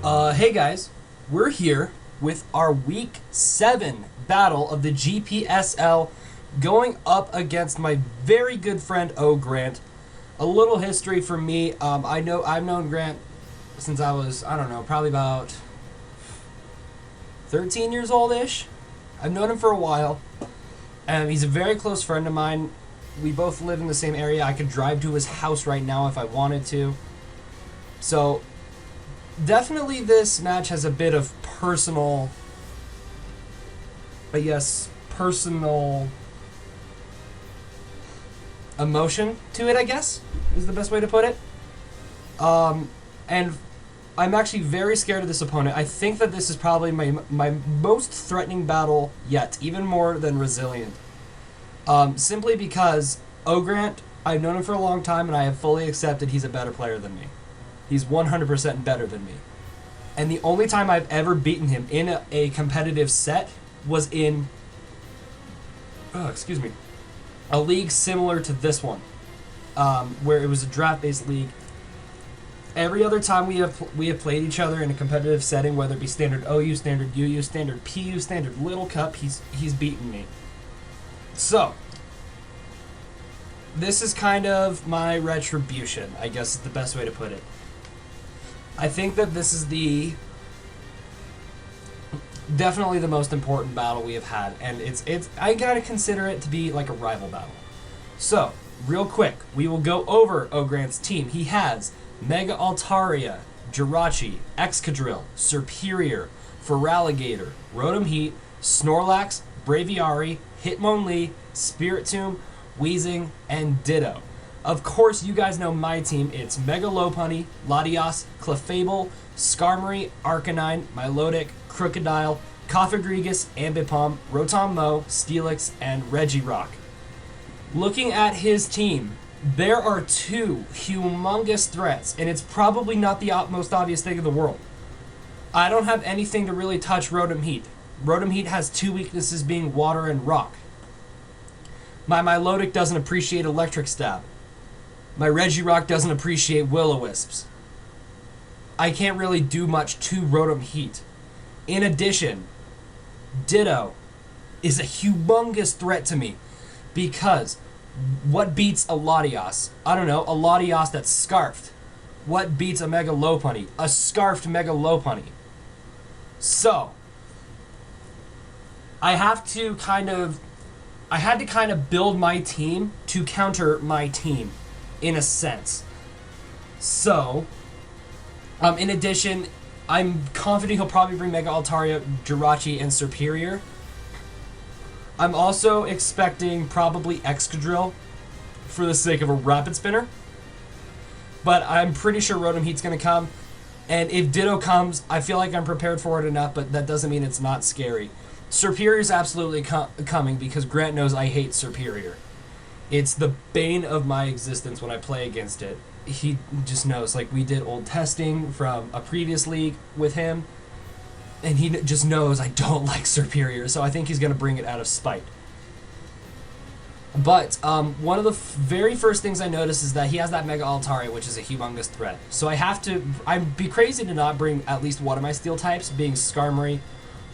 Hey guys, we're here with our Week 7 battle of the GPSL going up against my very good friend ohGrant. A little history for me, I've known Grant since I was, I don't know, probably about 13 years old-ish. I've known him for a while, and he's a very close friend of mine. We both live in the same area. I could drive to his house right now if I wanted to. So, definitely this match has a bit of personal emotion to it, I guess, is the best way to put it. And I'm actually very scared of this opponent. I think that this is probably my most threatening battle yet, even more than Rezilient. Simply because ohGrant, I've known him for a long time, and I have fully accepted he's a better player than me. He's 100% better than me. And the only time I've ever beaten him in a competitive set was in, a league similar to this one, where it was a draft-based league. Every other time we have played each other in a competitive setting, whether it be standard OU, standard UU, standard PU, standard Little Cup, he's beaten me. So, this is kind of my retribution, I guess is the best way to put it. I think that this is definitely the most important battle we have had, and it's I gotta consider it to be like a rival battle. So, real quick, we will go over ohGrant's team. He has Mega Altaria, Jirachi, ErcaPerca, Superior, Feraligatr, Rotom Heat, Snorlax, Braviary, Hitmonlee, Spiritomb, Weezing, and Ditto. Of course, you guys know my team. It's Mega Lopunny, Latias, Clefable, Skarmory, Arcanine, Milotic, Crocodile, Cofagrigus, Ambipom, Rotom-Mow, Steelix, and Regirock. Looking at his team, there are two humongous threats, and it's probably not the most obvious thing in the world. I don't have anything to really touch Rotom Heat. Rotom Heat has two weaknesses being water and rock. My Milotic doesn't appreciate Electric Stab. My Regirock doesn't appreciate Will-O-Wisps. I can't really do much to Rotom Heat. In addition, Ditto is a humongous threat to me because what beats a Latias? I don't know, a Latias that's scarfed. What beats a Mega Lopunny? A scarfed Mega Lopunny. So, I had to kind of build my team to counter my team, in a sense. So, in addition, I'm confident he'll probably bring Mega Altaria, Jirachi, and Superior. I'm also expecting probably Excadrill for the sake of a Rapid Spinner. But I'm pretty sure Rotom Heat's going to come. And if Ditto comes, I feel like I'm prepared for it enough, but that doesn't mean it's not scary. Superior's absolutely coming because Grant knows I hate Superior. It's the bane of my existence when I play against it. He just knows, like, we did old testing from a previous league with him, and he just knows I don't like Superior, so I think he's going to bring it out of spite. But one of the very first things I noticed is that he has that Mega Altaria, which is a humongous threat. So I'd be crazy to not bring at least one of my steel types, being Skarmory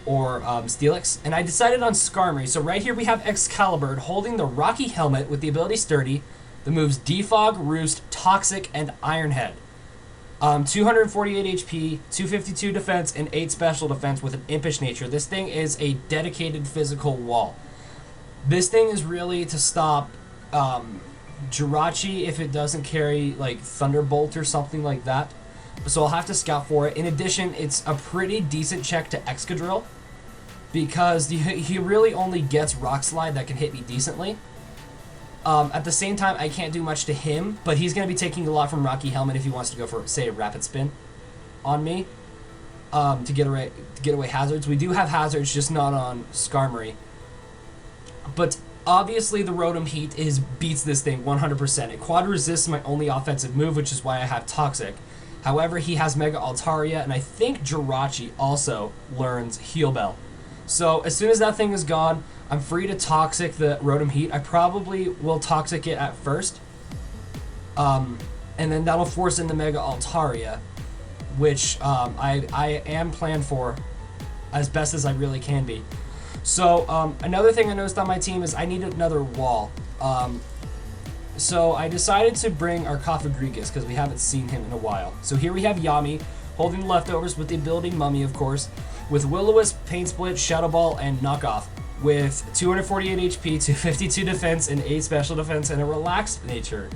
or Steelix, and I decided on Skarmory. So right here we have Excalibur holding the Rocky Helmet with the ability Sturdy, the moves Defog, Roost, Toxic, and Iron Head. 248 HP, 252 defense, and 8 special defense with an impish nature. This thing is a dedicated physical wall. This thing is really to stop Jirachi if it doesn't carry like Thunderbolt or something like that. So I'll have to scout for it. In addition, it's a pretty decent check to Excadrill because he really only gets Rock Slide that can hit me decently. At the same time, I can't do much to him, but he's going to be taking a lot from Rocky Helmet if he wants to go for, say, a Rapid Spin on me to get away hazards. We do have hazards, just not on Skarmory. But obviously, the Rotom Heat beats this thing 100%. It quad resists my only offensive move, which is why I have Toxic. However, he has Mega Altaria, and I think Jirachi also learns Heal Bell. So as soon as that thing is gone, I'm free to Toxic the Rotom Heat. I probably will Toxic it at first. And then that'll force in the Mega Altaria. which I am planned for as best as I really can be. So another thing I noticed on my team is I needed another wall. So I decided to bring ErcaPerca because we haven't seen him in a while. So here we have Yami holding the leftovers with the ability Mummy, of course, with Will-O-Wisp, Pain Split, Shadow Ball, and Knockoff, with 248 HP, 252 defense, and 8 special defense, and a relaxed nature.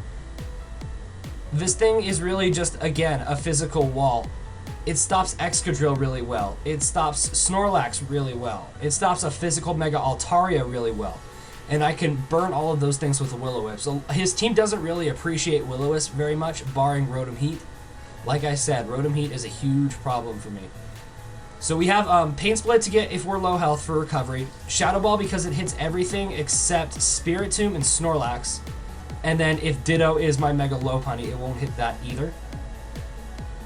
This thing is really just, again, a physical wall. It stops Excadrill really well. It stops Snorlax really well. It stops a physical Mega Altaria really well. And I can burn all of those things with a Will-O-Wisp. So his team doesn't really appreciate Will-O-Wisp very much, barring Rotom Heat. Like I said, Rotom Heat is a huge problem for me. So we have Pain Split to get if we're low health for recovery. Shadow Ball because it hits everything except Spiritomb and Snorlax. And then if Ditto is my Mega Lopunny, it won't hit that either.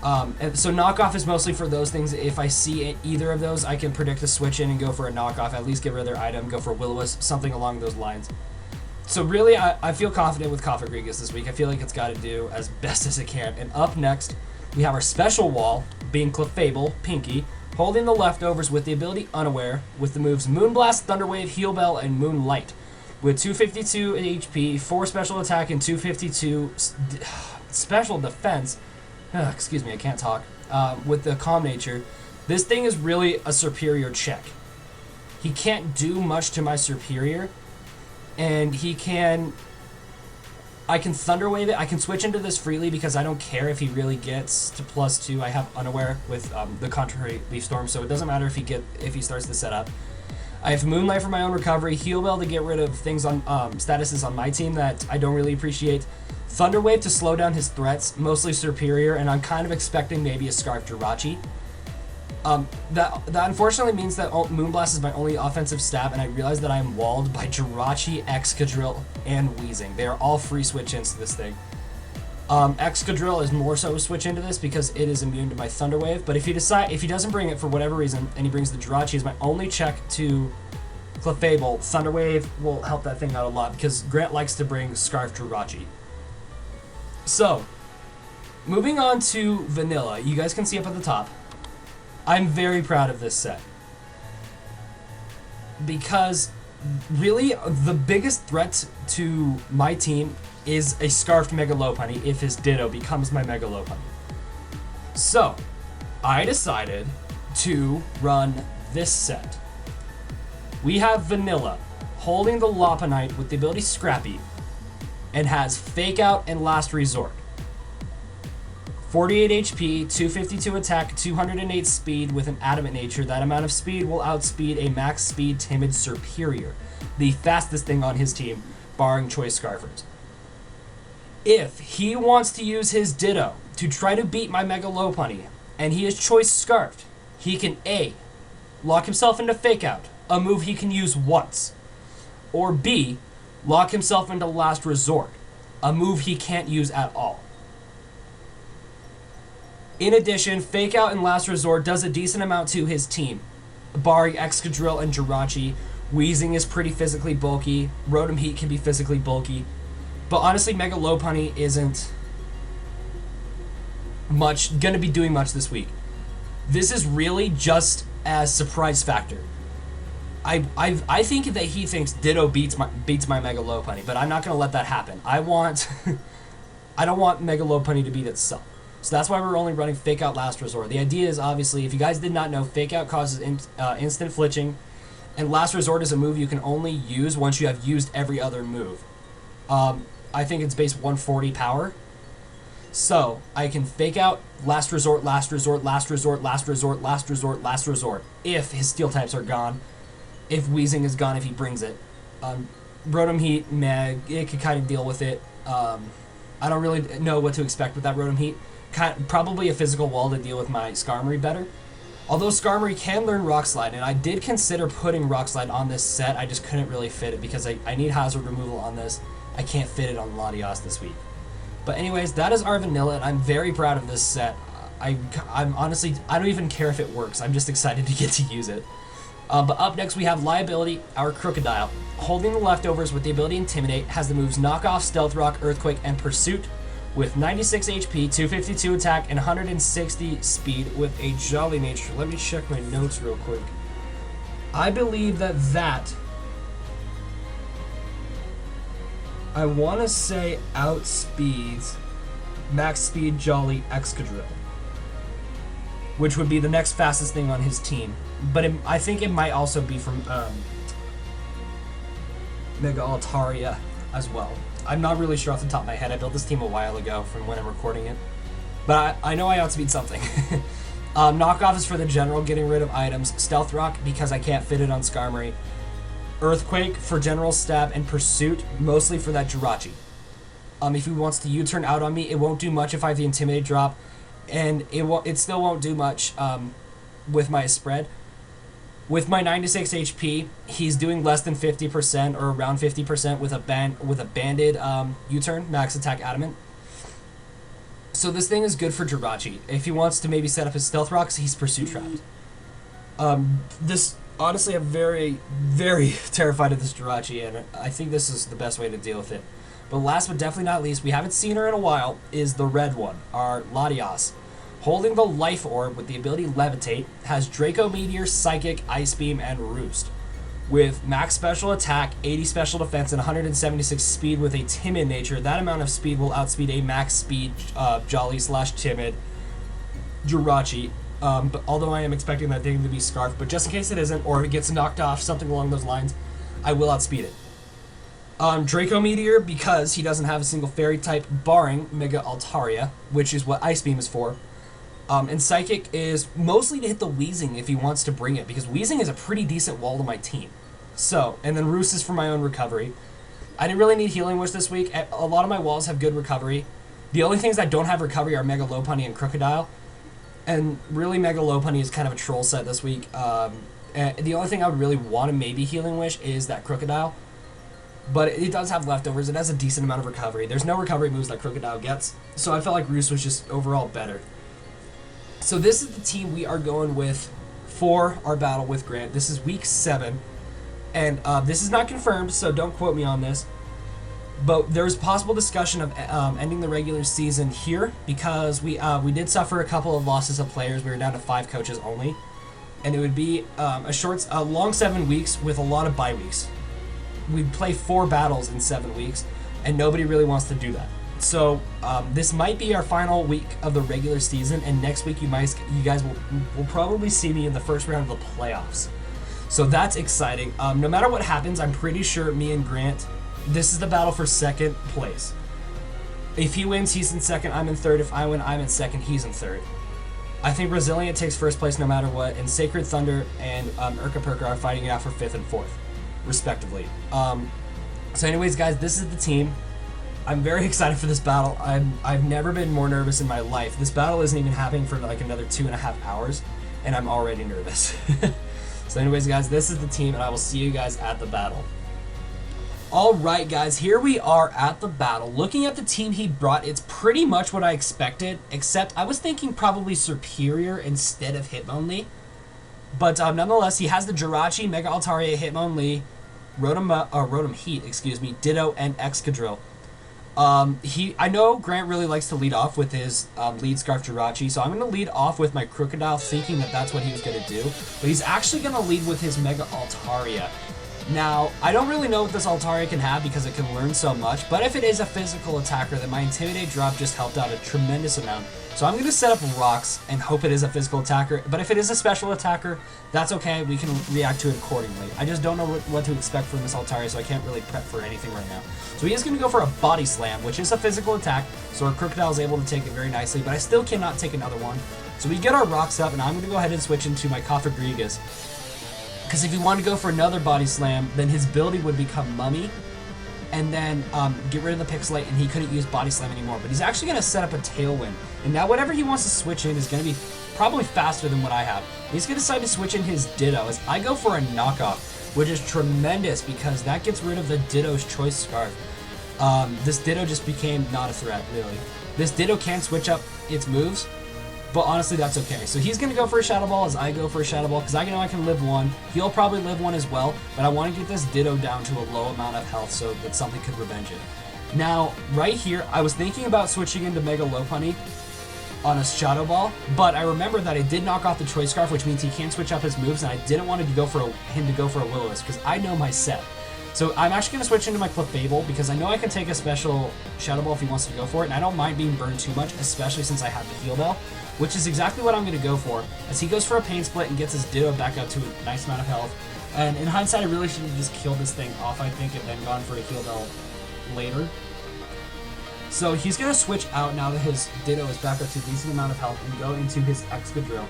And so knockoff is mostly for those things. If I see either of those, I can predict a switch in and go for a knockoff, at least get rid of their item, go for Will-O-Wisp, something along those lines. So really, I feel confident with ErcaPerca this week. I feel like it's got to do as best as it can. And up next, we have our special wall, being Clefable, Pinky, holding the leftovers with the ability Unaware, with the moves Moonblast, Thunder Wave, Heal Bell, and Moonlight. With 252 HP, 4 special attack, and 252 special defense. Excuse me, I can't talk. With the Calm Nature, this thing is really a superior check. He can't do much to my superior, and I can Thunder Wave it. I can switch into this freely because I don't care if he really gets to +2. I have Unaware with the Contrary Leaf Storm, so it doesn't matter if he starts the setup. I have Moonlight for my own recovery, Heal Bell to get rid of things on statuses on my team that I don't really appreciate, Thunder Wave to slow down his threats, mostly superior, and I'm kind of expecting maybe a Scarf Jirachi. That unfortunately means that Moonblast is my only offensive stab, and I realize that I am walled by Jirachi, Excadrill, and Weezing. They are all free switch-ins to this thing. Excadrill is more so a switch into this because it is immune to my Thunder Wave, but if he doesn't bring it for whatever reason, and he brings the Jirachi as my only check to Clefable, Thunder Wave will help that thing out a lot because Grant likes to bring Scarf Jirachi. So, moving on to Vanilla, you guys can see up at the top, I'm very proud of this set. Because, really, the biggest threat to my team is a Scarfed Mega Lopunny if his Ditto becomes my Mega Lopunny. So, I decided to run this set. We have Vanilla holding the Lopunite with the ability Scrappy and has Fake Out and Last Resort. 48 HP, 252 attack, 208 speed with an Adamant Nature. That amount of speed will outspeed a max speed Timid Superior, the fastest thing on his team, barring Choice Scarfers. If he wants to use his Ditto to try to beat my Mega Lopunny, and he is Choice Scarfed, he can A, lock himself into Fake Out, a move he can use once, or B, lock himself into Last Resort, a move he can't use at all. In addition, Fake Out and Last Resort does a decent amount to his team, barring Excadrill and Jirachi. Weezing is pretty physically bulky, Rotom Heat can be physically bulky, but honestly, Mega Lopunny isn't gonna be doing much this week. This is really just as surprise factor. I think that he thinks Ditto beats my Mega Lopunny, but I'm not gonna let that happen. I don't want Mega Lopunny to beat itself. So that's why we're only running Fake Out Last Resort. The idea is obviously, if you guys did not know, Fake Out causes instant flitching, and Last Resort is a move you can only use once you have used every other move. I think it's base 140 power. So I can Fake Out, Last Resort, Last Resort, Last Resort, Last Resort, Last Resort, Last Resort, if his Steel types are gone, if Weezing is gone, if he brings it. Rotom Heat, meh, it could kind of deal with it. I don't really know what to expect with that Rotom Heat. Probably a physical wall to deal with my Skarmory better. Although Skarmory can learn Rock Slide, and I did consider putting Rock Slide on this set, I just couldn't really fit it because I need Hazard Removal on this. I can't fit it on Latios this week. But anyways, that is our Vanilla, and I'm very proud of this set. I'm honestly, I don't even care if it works. I'm just excited to get to use it. But up next we have Liability, our Crocodile. Holding the leftovers with the ability Intimidate, has the moves Knock Off, Stealth Rock, Earthquake, and Pursuit. with 96 HP, 252 attack, and 160 speed with a Jolly nature. Let me check my notes real quick. I believe that I want to say outspeeds max speed Jolly ErcaPerca, which would be the next fastest thing on his team. But I think it might also be from Mega Altaria as well. I'm not really sure off the top of my head. I built this team a while ago from when I'm recording it. But I know I outspeed something. Knockoff is for the general, getting rid of items. Stealth Rock, because I can't fit it on Skarmory. Earthquake for general stab, and Pursuit, mostly for that Jirachi. If he wants to U-turn out on me, it won't do much if I have the Intimidate drop. And it still won't do much with my spread. With my 96 HP, he's doing less than 50% or around 50% with a banded U-turn, max attack adamant. So this thing is good for Jirachi. If he wants to maybe set up his Stealth Rocks, he's Pursuit trapped. Honestly, I'm very, very terrified of this Jirachi, and I think this is the best way to deal with it. But last but definitely not least, we haven't seen her in a while, is the red one, our Latias. Holding the Life Orb with the ability Levitate, has Draco Meteor, Psychic, Ice Beam, and Roost. With max special attack, 80 special defense, and 176 speed with a timid nature, that amount of speed will outspeed a max speed Jolly/timid Jirachi. But although I am expecting that thing to be Scarf, but just in case it isn't, or it gets knocked off, something along those lines, I will outspeed it. Draco Meteor, because he doesn't have a single fairy type, barring Mega Altaria, which is what Ice Beam is for. And Psychic is mostly to hit the Weezing if he wants to bring it, because Weezing is a pretty decent wall to my team. So, and then Roost is for my own recovery. I didn't really need Healing Wish this week. A lot of my walls have good recovery. The only things that don't have recovery are Mega Lopunny and Crocodile. And really, Mega Lopunny is kind of a troll set this week. And the only thing I would really want to maybe Healing Wish is that Crocodile. But it does have leftovers. It has a decent amount of recovery. There's no recovery moves that Crocodile gets. So I felt like Roost was just overall better. So this is the team we are going with for our battle with Grant. This is week 7. And this is not confirmed, so don't quote me on this. But there's possible discussion of ending the regular season here, because we did suffer a couple of losses of players. We were down to 5 coaches only. And it would be a long 7 weeks with a lot of bye weeks. We'd play 4 battles in 7 weeks, and nobody really wants to do that. So this might be our final week of the regular season, and next week you guys will probably see me in the first round of the playoffs. So that's exciting. No matter what happens, I'm pretty sure me and Grant, this is the battle for second place. If he wins, he's in second, I'm in third. If I win, I'm in second, he's in third. I think Rezilient takes first place no matter what, and Sacred Thunder and ErcaPerca are fighting it out for 5th and 4th, respectively. So anyways, guys, this is the team. I'm very excited for this battle. I've never been more nervous in my life. This battle isn't even happening for like another 2.5 hours, and I'm already nervous. So anyways, guys, this is the team, and I will see you guys at the battle. Alright, guys, here we are at the battle. Looking at the team he brought, it's pretty much what I expected, except I was thinking probably Superior instead of Hitmonlee. But nonetheless, he has the Jirachi, Mega Altaria, Hitmonlee, Rotom Heat, excuse me, Ditto, and ErcaPerca. I know Grant really likes to lead off with his lead Scarf Jirachi, so I'm going to lead off with my Crocodile, thinking that that's what he was going to do. But he's actually going to lead with his Mega Altaria. Now, I don't really know what this Altaria can have because it can learn so much, but if it is a physical attacker, then my Intimidate drop just helped out a tremendous amount. So I'm going to set up Rocks and hope it is a physical attacker, but if it is a special attacker, that's okay, we can react to it accordingly. I just don't know what to expect from this Altaria, so I can't really prep for anything right now. So he is going to go for a Body Slam, which is a physical attack, so our Crocodile is able to take it very nicely, but I still cannot take another one. So we get our Rocks up, and I'm going to go ahead and switch into my Cofagrigus. Because if he wanted to go for another Body Slam, then his ability would become Mummy, and then get rid of the Pixelate, and he couldn't use Body Slam anymore. But he's actually going to set up a Tailwind. And now whatever he wants to switch in is going to be probably faster than what I have. He's going to decide to switch in his Ditto, as I go for a Knockoff, which is tremendous because that gets rid of the Ditto's Choice Scarf. This Ditto just became not a threat, really. This Ditto can switch up its moves, but honestly, that's okay. So he's going to go for a Shadow Ball as I go for a Shadow Ball, because I know I can live 1. He'll probably live 1 as well, but I want to get this Ditto down to a low amount of health so that something could revenge it. Now, right here, I was thinking about switching into Mega Lopunny on a Shadow Ball, but I remember that I did knock off the Choice Scarf, which means he can switch up his moves, and I didn't want him to go for a Will-O-Wisp, because I know my set. So I'm actually going to switch into my Clefable, because I know I can take a special Shadow Ball if he wants to go for it, and I don't mind being burned too much, especially since I have the Heal Bell, which is exactly what I'm going to go for, as he goes for a Pain Split and gets his Ditto back up to a nice amount of health. And in hindsight, I really should have just killed this thing off, I think, and then gone for a Heal Bell later. So he's going to switch out now that his Ditto is back up to a decent amount of health and go into his Excadrill,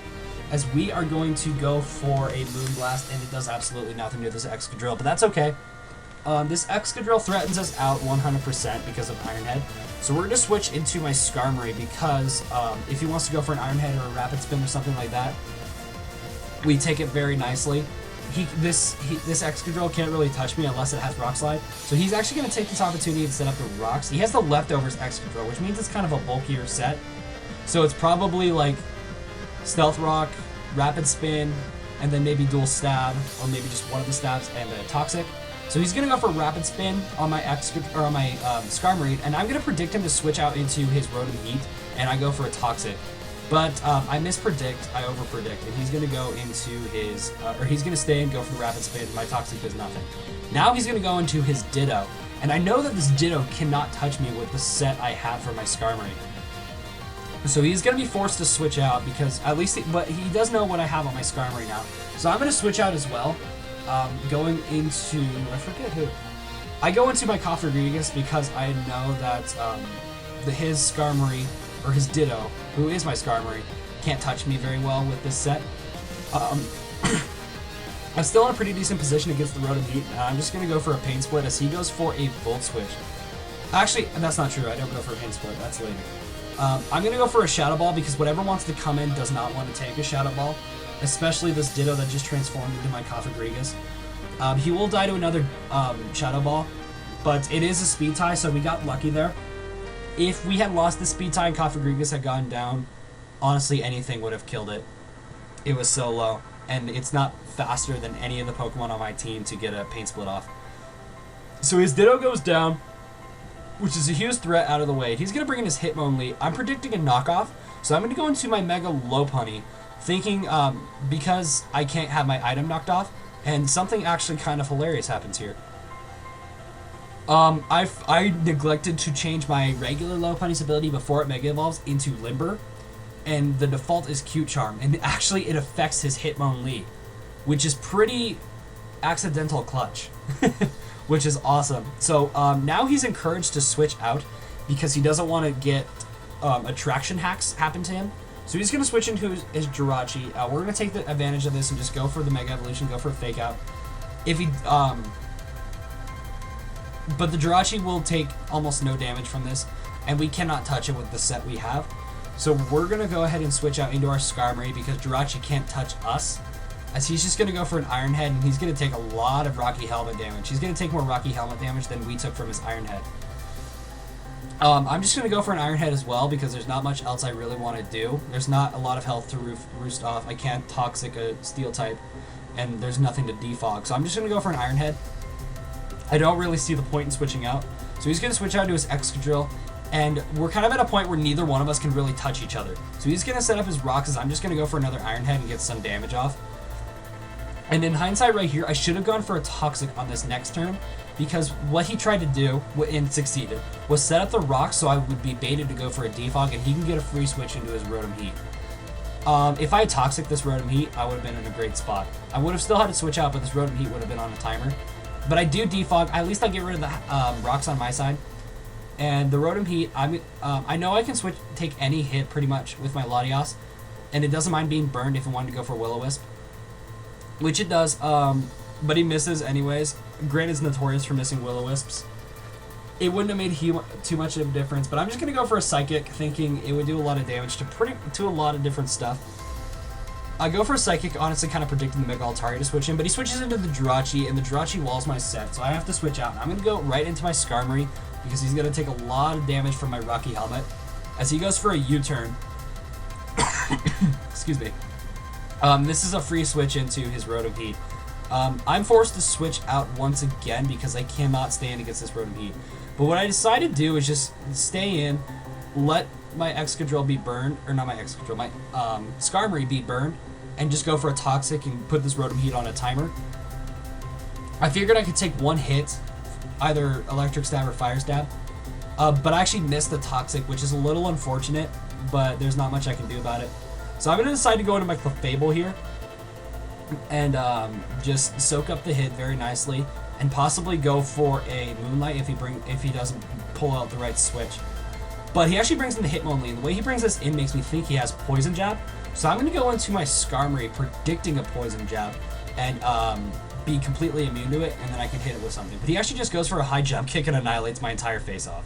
as we are going to go for a Moonblast, and it does absolutely nothing to this Excadrill, but that's okay. This Excadrill threatens us out 100% because of Iron Head, so we're going to switch into my Skarmory because if he wants to go for an Iron Head or a Rapid Spin or something like that, we take it very nicely. This Excadrill can't really touch me unless it has Rock Slide, so he's actually going to take this opportunity and set up the Rocks. He has the Leftovers Excadrill, which means it's kind of a bulkier set, so it's probably like Stealth Rock, Rapid Spin, and then maybe Dual Stab, or maybe just one of the stabs and a Toxic. So he's going to go for Rapid Spin on my Skarmory, and I'm going to predict him to switch out into his Rotom Heat, and I go for a Toxic. But I mispredict, I overpredict, and he's going to go into his, or he's going to stay and go for the Rapid Spin. My Toxic does nothing. Now he's going to go into his Ditto, and I know that this Ditto cannot touch me with the set I have for my Skarmory. So he's going to be forced to switch out because at least, but he does know what I have on my Skarmory now. So I'm going to switch out as well, going into, I forget who. I go into my Cofagrigus because I know that his Skarmory, or his Ditto, who is my Skarmory, can't touch me very well with this set. I'm still in a pretty decent position against the Rotom Heat, and I'm just going to go for a Pain Split as he goes for a Volt Switch. Actually, that's not true. I don't go for a Pain Split. That's later. I'm going to go for a Shadow Ball because whatever wants to come in does not want to take a Shadow Ball, especially this Ditto that just transformed into my Cofagrigus. He will die to another Shadow Ball, but it is a speed tie, so we got lucky there. If we had lost the speed tie and Cofagrigus had gone down, honestly, anything would have killed it. It was so low, and it's not faster than any of the Pokemon on my team to get a Pain Split off. So his Ditto goes down, which is a huge threat out of the way. He's going to bring in his Hitmonlee. I'm predicting a knockoff, so I'm going to go into my Mega Lopunny, thinking because I can't have my item knocked off, and something actually kind of hilarious happens here. I neglected to change my regular Lopunny's ability before it Mega Evolves into Limber, and the default is Cute Charm, and actually it affects his Hitmonlee, which is pretty accidental clutch, which is awesome. So now he's encouraged to switch out because he doesn't want to get attraction hacks happen to him. So he's going to switch into his Jirachi. We're going to take the advantage of this and just go for the Mega Evolution, go for a Fake Out. If he but the Jirachi will take almost no damage from this, and we cannot touch it with the set we have. So we're going to go ahead and switch out into our Skarmory because Jirachi can't touch us, as he's just going to go for an Iron Head, and he's going to take a lot of Rocky Helmet damage. He's going to take more Rocky Helmet damage than we took from his Iron Head. I'm just going to go for an Iron Head as well because there's not much else I really want to do. There's not a lot of health to roost off. I can't Toxic a Steel type, and there's nothing to defog. So I'm just going to go for an Iron Head. I don't really see the point in switching out. So he's going to switch out to his Excadrill, and we're kind of at a point where neither one of us can really touch each other. So he's going to set up his Rocks as I'm just going to go for another Iron Head and get some damage off. And in hindsight right here, I should have gone for a Toxic on this next turn, because what he tried to do, and succeeded, was set up the Rocks so I would be baited to go for a Defog, and he can get a free switch into his Rotom Heat. If I had Toxic this Rotom Heat, I would have been in a great spot. I would have still had to switch out, but this Rotom Heat would have been on a timer. But I do Defog. At least I get rid of the Rocks on my side. And the Rotom Heat, I know I can take any hit pretty much with my Latios, and it doesn't mind being burned if I wanted to go for Will-O-Wisp, which it does. But he misses anyways. Grant is notorious for missing Will-O-Wisps. It wouldn't have made too much of a difference, but I'm just gonna go for a Psychic, thinking it would do a lot of damage to a lot of different stuff. I go for a Psychic, honestly kind of predicting the Mega Altaria to switch in, but he switches into the Jirachi, and the Jirachi walls my set, so I have to switch out. I'm going to go right into my Skarmory, because he's going to take a lot of damage from my Rocky Helmet, as he goes for a U-turn. Excuse me. This is a free switch into his Rotom Heat. I'm forced to switch out once again because I cannot stand against this Rotom Heat. But what I decided to do is just stay in, let my Excadrill be burned, or not my Excadrill, my Skarmory be burned, and just go for a Toxic and put this Rotom Heat on a timer. I figured I could take one hit, either Electric Stab or Fire Stab, but I actually missed the Toxic, which is a little unfortunate, but there's not much I can do about it. So I'm going to decide to go into my Clefable here, and just soak up the hit very nicely, and possibly go for a Moonlight if he doesn't pull out the right switch. But he actually brings in the Hitmonlee, and the way he brings this in makes me think he has Poison Jab. So I'm going to go into my Skarmory predicting a Poison Jab, and be completely immune to it, and then I can hit it with something. But he actually just goes for a high jump kick and annihilates my entire face off.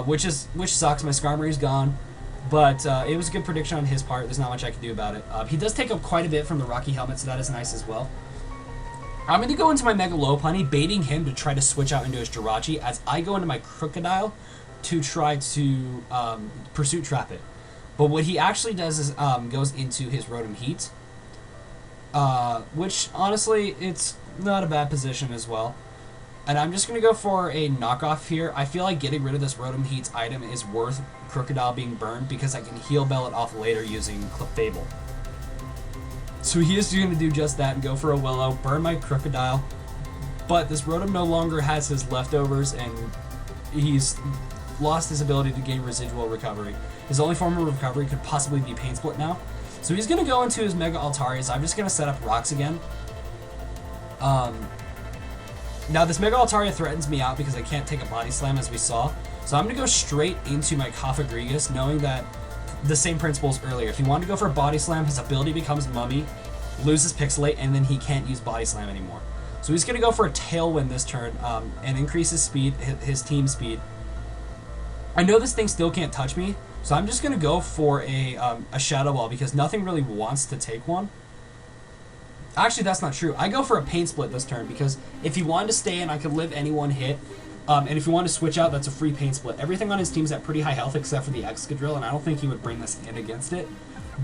Which sucks. My Skarmory's gone. But it was a good prediction on his part. There's not much I can do about it. He does take up quite a bit from the Rocky Helmet, so that is nice as well. I'm going to go into my Mega Lopunny, baiting him to try to switch out into his Jirachi, as I go into my Crocodile to try to Pursuit Trap it. But what he actually does is goes into his Rotom Heat, which, honestly, it's not a bad position as well. And I'm just going to go for a knockoff here. I feel like getting rid of this Rotom Heat's item is worth Crocodile being burned because I can Heal Bell it off later using Clefable. So he is going to do just that and go for a Willow, burn my Crocodile. But this Rotom no longer has his leftovers, and he's lost his ability to gain residual recovery. His only form of recovery could possibly be Pain Split now. So he's going to go into his Mega Altaria. So I'm just going to set up Rocks again. Now this Mega Altaria threatens me out because I can't take a Body Slam, as we saw. So I'm going to go straight into my Cofagrigus, knowing that the same principles earlier. If he wanted to go for a Body Slam, his ability becomes Mummy, loses Pixelate, and then he can't use Body Slam anymore. So he's going to go for a Tailwind this turn, and increase his speed, his team speed. I know this thing still can't touch me, so I'm just going to go for a Shadow Ball because nothing really wants to take one. Actually, that's not true. I go for a Pain Split this turn because if he wanted to stay in, I could live any one hit. And if he wanted to switch out, that's a free Pain Split. Everything on his team's at pretty high health except for the Excadrill, and I don't think he would bring this in against it.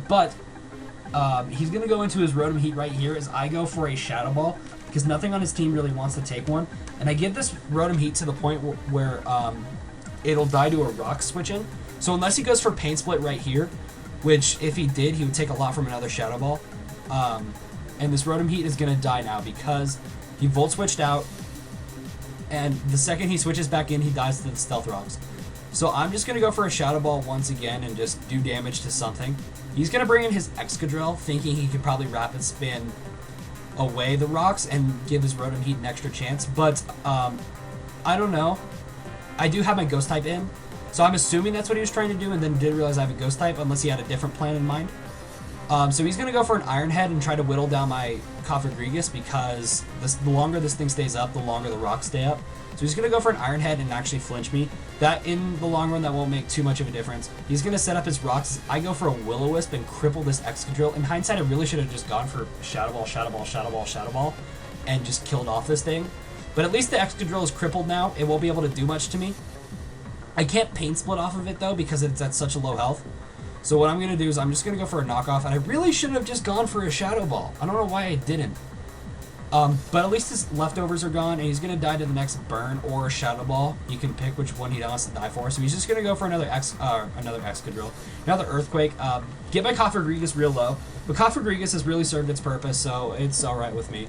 But he's going to go into his Rotom Heat right here as I go for a Shadow Ball because nothing on his team really wants to take one. And I get this Rotom Heat to the point where it'll die to a Rock switching. So unless he goes for Pain Split right here, which if he did, he would take a lot from another Shadow Ball. And this Rotom Heat is going to die now because he Volt Switched out, and the second he switches back in, he dies to the Stealth Rocks. So I'm just going to go for a Shadow Ball once again and just do damage to something. He's going to bring in his Excadrill, thinking he could probably Rapid Spin away the rocks and give his Rotom Heat an extra chance, but I don't know. I do have my Ghost type in, so I'm assuming that's what he was trying to do, and then did realize I have a Ghost type, unless he had a different plan in mind. So he's going to go for an Iron Head and try to whittle down my Cofagrigus because the longer this thing stays up, the longer the rocks stay up. So he's going to go for an Iron Head and actually flinch me. That, in the long run, that won't make too much of a difference. He's going to set up his rocks. I go for a Will-O-Wisp and cripple this Excadrill. In hindsight, I really should have just gone for Shadow Ball, Shadow Ball, Shadow Ball, Shadow Ball, and just killed off this thing. But at least the Excadrill is crippled now. It won't be able to do much to me. I can't Pain Split off of it, though, because it's at such a low health. So what I'm going to do is I'm just going to go for a knockoff, and I really should have just gone for a Shadow Ball. I don't know why I didn't. But at least his leftovers are gone, and he's going to die to the next Burn or a Shadow Ball. You can pick which one he wants to die for. So he's just going to go for another Excadrill, another Earthquake. Get my Cofagrigus real low. But Cofagrigus has really served its purpose, so it's alright with me.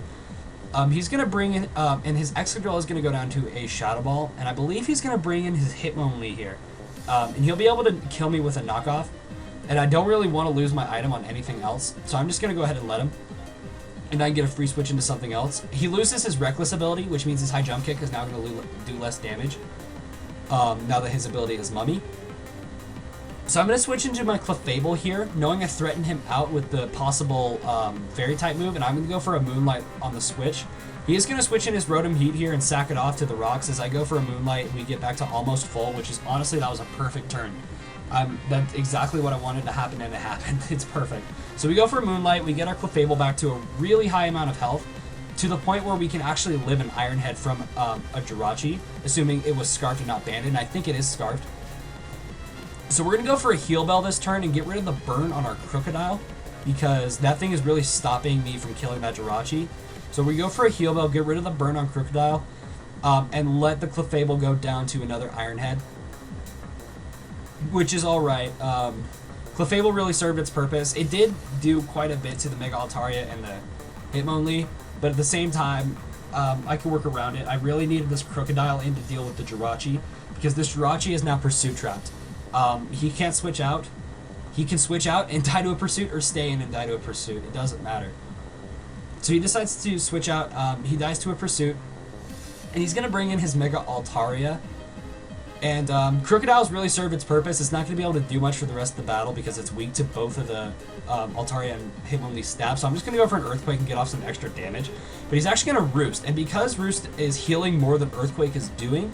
He's going to bring in, and his Excadrill is going to go down to a Shadow Ball, and I believe he's going to bring in his Hitmonlee here. And he'll be able to kill me with a knockoff. And I don't really want to lose my item on anything else, so I'm just going to go ahead and let him. And I get a free switch into something else. He loses his Reckless ability, which means his High Jump Kick is now going to do less damage. Now that his ability is Mummy. So I'm going to switch into my Clefable here, knowing I threatened him out with the possible Fairy-type move, and I'm going to go for a Moonlight on the switch. He is going to switch in his Rotom Heat here and sack it off to the rocks. As I go for a Moonlight, we get back to almost full, which is, honestly, that was a perfect turn. That's exactly what I wanted to happen, and it happened. It's perfect. So we go for a Moonlight, we get our Clefable back to a really high amount of health, to the point where we can actually live an Iron Head from a Jirachi, assuming it was Scarfed and not Banded, and I think it is Scarfed. So we're going to go for a Heal Bell this turn and get rid of the burn on our Crocodile, because that thing is really stopping me from killing that Jirachi. So we go for a heal bell, get rid of the burn on Crocodile, and let the Clefable go down to another Iron Head, which is alright. Clefable really served its purpose. It did do quite a bit to the Mega Altaria and the Hitmonlee, but at the same time, I could work around it. I really needed this Crocodile in to deal with the Jirachi, because this Jirachi is now Pursuit trapped. He can't switch out. He can switch out and die to a Pursuit, or stay in and die to a Pursuit. It doesn't matter. So he decides to switch out. He dies to a Pursuit, and he's going to bring in his Mega Altaria. And Crocodile's really served its purpose. It's not going to be able to do much for the rest of the battle because it's weak to both of the Altaria and Hitmonlee stabs. So I'm just going to go for an Earthquake and get off some extra damage. But he's actually going to Roost. And because Roost is healing more than Earthquake is doing,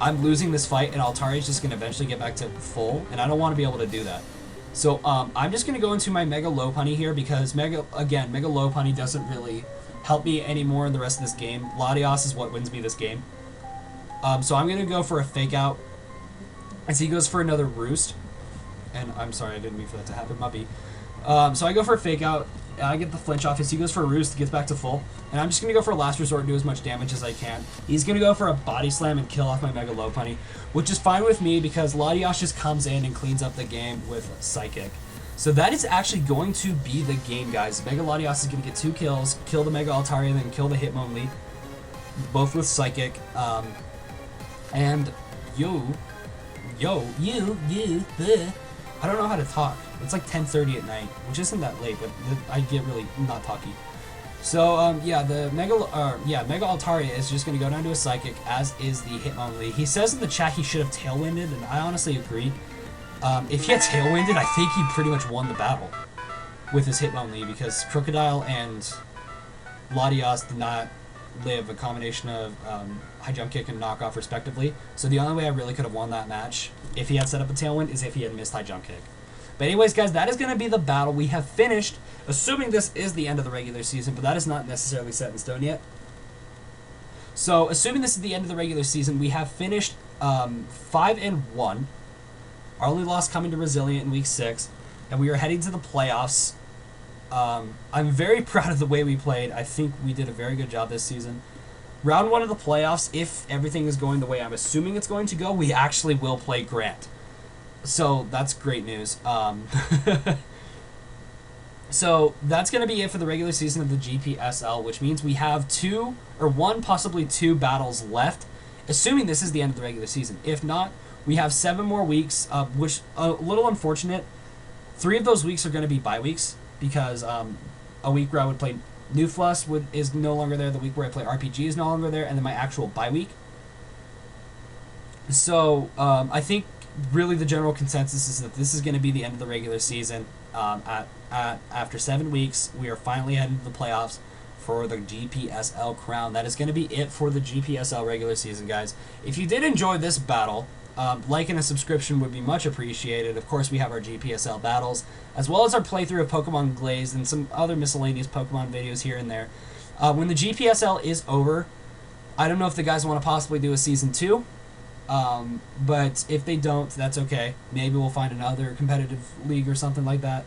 I'm losing this fight, and Altaria is just going to eventually get back to full. And I don't want to be able to do that. So I'm just going to go into my Mega Lopunny here because Mega Lopunny doesn't really help me anymore in the rest of this game. Latios is what wins me this game. So I'm going to go for a Fake Out. And so he goes for another Roost. And I'm sorry, I didn't mean for that to happen, Muppy. So I go for a Fake Out. And I get the flinch off. He goes for a Roost, gets back to full. And I'm just going to go for a Last Resort and do as much damage as I can. He's going to go for a Body Slam and kill off my Mega Lopunny, which is fine with me because Latios just comes in and cleans up the game with Psychic. So that is actually going to be the game, guys. Mega Latios is going to get 2 kills, kill the Mega Altaria, and then kill the Hitmonlee, both with Psychic. And you, I don't know how to talk. It's like 10:30 at night, which isn't that late, but I get really not talky. So yeah, the Mega Altaria is just going to go down to a Psychic, as is the Hitmonlee. He says in the chat he should have Tailwinded, and I honestly agree. If he had Tailwinded, I think he pretty much won the battle with his Hitmonlee, because Crocodile and Latios did not live a combination of high jump kick and knockoff respectively. So the only way I really could have won that match if he had set up a Tailwind is if he had missed high jump kick. But anyways, guys, that is going to be the battle. We have finished, assuming this is the end of the regular season, but that is not necessarily set in stone yet. So assuming this is the end of the regular season, we have finished 5-1. Our only loss coming to Rezilient in week 6, and we are heading to the playoffs. I'm very proud of the way we played. I think we did a very good job this season. Round 1 of the playoffs, if everything is going the way I'm assuming it's going to go, we actually will play Grant. So that's great news. So that's going to be it for the regular season of the GPSL, which means we have 2 or 1, possibly 2 battles left, assuming this is the end of the regular season. If not, we have 7 more weeks, which a little unfortunate. 3 of those weeks are going to be bye weeks, because a week where I would play Nuflus is no longer there, the week where I play RPG is no longer there, and then my actual bye week. So I think really the general consensus is that this is going to be the end of the regular season. After 7 weeks, we are finally heading to the playoffs for the GPSL crown. That is going to be it for the GPSL regular season, guys. If you did enjoy this battle, like and a subscription would be much appreciated. Of course, we have our GPSL battles, as well as our playthrough of Pokemon Glazed and some other miscellaneous Pokemon videos here and there. When the GPSL is over, I don't know if the guys want to possibly do a Season 2, but if they don't, that's okay. Maybe we'll find another competitive league or something like that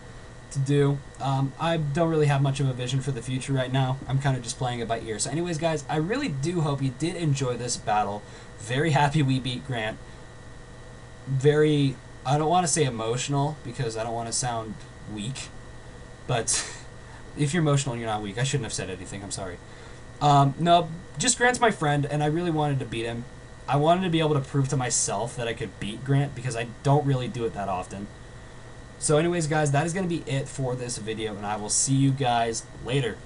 to do. I don't really have much of a vision for the future right now. I'm kind of just playing it by ear. So anyways, guys, I really do hope you did enjoy this battle. Very happy we beat Grant. Very, I don't want to say emotional because I don't want to sound weak, but if you're emotional and you're not weak, I shouldn't have said anything, I'm sorry. No, just Grant's my friend, and I really wanted to beat him. I wanted to be able to prove to myself that I could beat Grant because I don't really do it that often. So anyways, guys, that is going to be it for this video, and I will see you guys later.